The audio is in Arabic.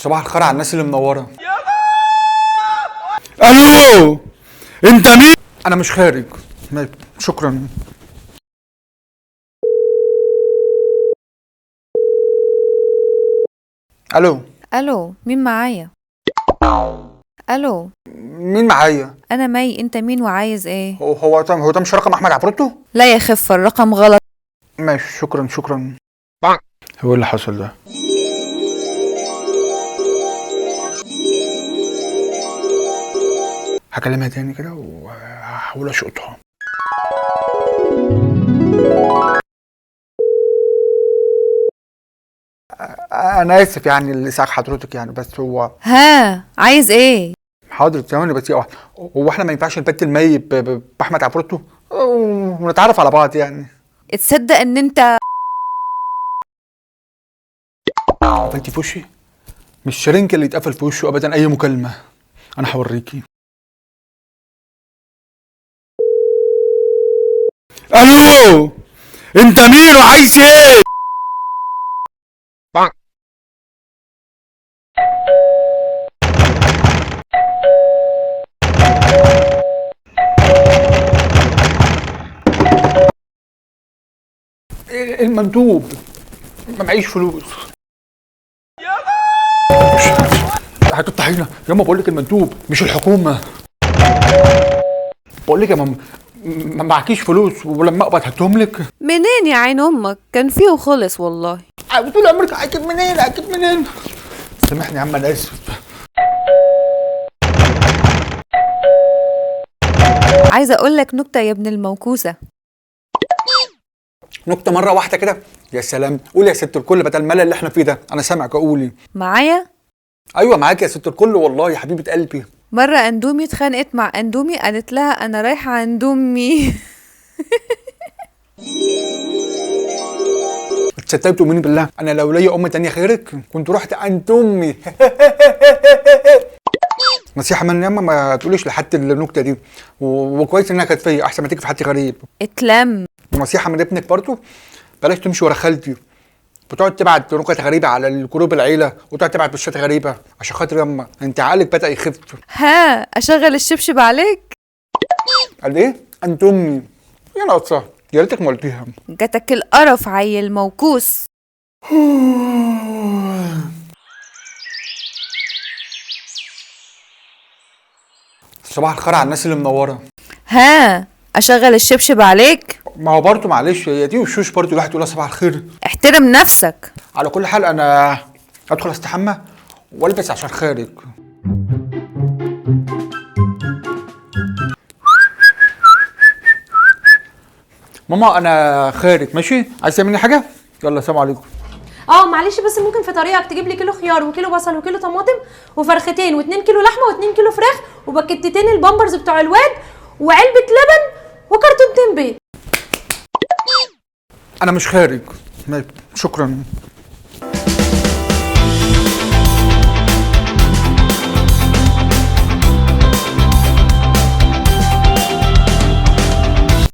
صباح الخير على الناس اللي منوره. الو، انت مين؟ انا مش خارج. شكرا. الو. الو، مين معايا؟ الو، مين معايا؟ انا مي. انت مين وعايز ايه؟ هو ده مش رقم احمد عفروتو؟ لا يا خفة، الرقم غلط. ماشي، شكرا. هو إيه اللي حصل ده؟ هكلمها تاني كده وهحاول اشقطها. انا اسف يعني لازعاج حضرتك يعني، بس هو ها، عايز ايه؟ حاضر ثواني بس. هو احنا ما ينفعش نبدل مي باحمد عفروتو ونتعرف على بعض يعني؟ تصدق ان انت انت في وشي مش شرنك اللي يتقفل في وشه ابدا اي مكالمه. انا هوريكي. الو، انت مين وعايز ايه؟ المندوب ما معيش فلوس. هتفتحينا ياما؟ بقول لك المندوب مش الحكومه. بقول لك يا ماما ما معكيش فلوس، ولما اقبض هديهم لك. منين يا عين امك؟ كان فيه وخلص والله. طول عمرك اجيب منين؟ سامحني يا عم، انا اسف. عايزه اقول لك نكته يا ابن الموكوسه. نكته مره واحده كده؟ يا سلام، قولي يا ست الكل بدل الملل اللي احنا فيه ده. انا سامعك، قولي. معايا؟ ايوه معاك يا ست الكل والله يا حبيبه قلبي. مره اندومي اتخانقت مع اندومي، قالت لها انا رايحه عند امي. تصدقي تؤمني بالله انا لو ليا ام تانية خيرك كنت رحت عند امي. نصيحه من ياما ما تقوليش لحد النكته دي، وكويس انها كانت فيا احسن ما تيجي في حد غريب. اتلم. ونصيحه من ابنك برضو، بلاش تمشي ورا خالتي بتقعد تبعت نكت غريبه على الجروب العيله وتقعد تبعت بوستات غريبه عشان خاطر ياما انت عقلك بدا يخف. ها، اشغل الشبشب عليك؟ قال ايه؟ انت امي؟ يا ناقصه، يا ريتك ما قلتيها. جاتك القرف عيل موكوس. صباح الخير على الناس اللي منوره. ها، اشغل الشبشب عليك؟ ما هو برضه معلش، هي دي وشوش برضه الواحد يقول صباح الخير. احترم نفسك. على كل حال انا ادخل استحمى والبس عشان خارج. ماما انا خارج، ماشي؟ عايز مني حاجه؟ يلا سلام عليكم. معلش، بس ممكن في طريقك تجيب لي كيلو خيار وكيلو بصل وكيلو طماطم وفرختين و2 كيلو لحمه و2 كيلو فراخ وباكيتتين البامبرز بتوع الواد وعلبه لبن وكرتونتين بيض. انا مش خارج. شكرا.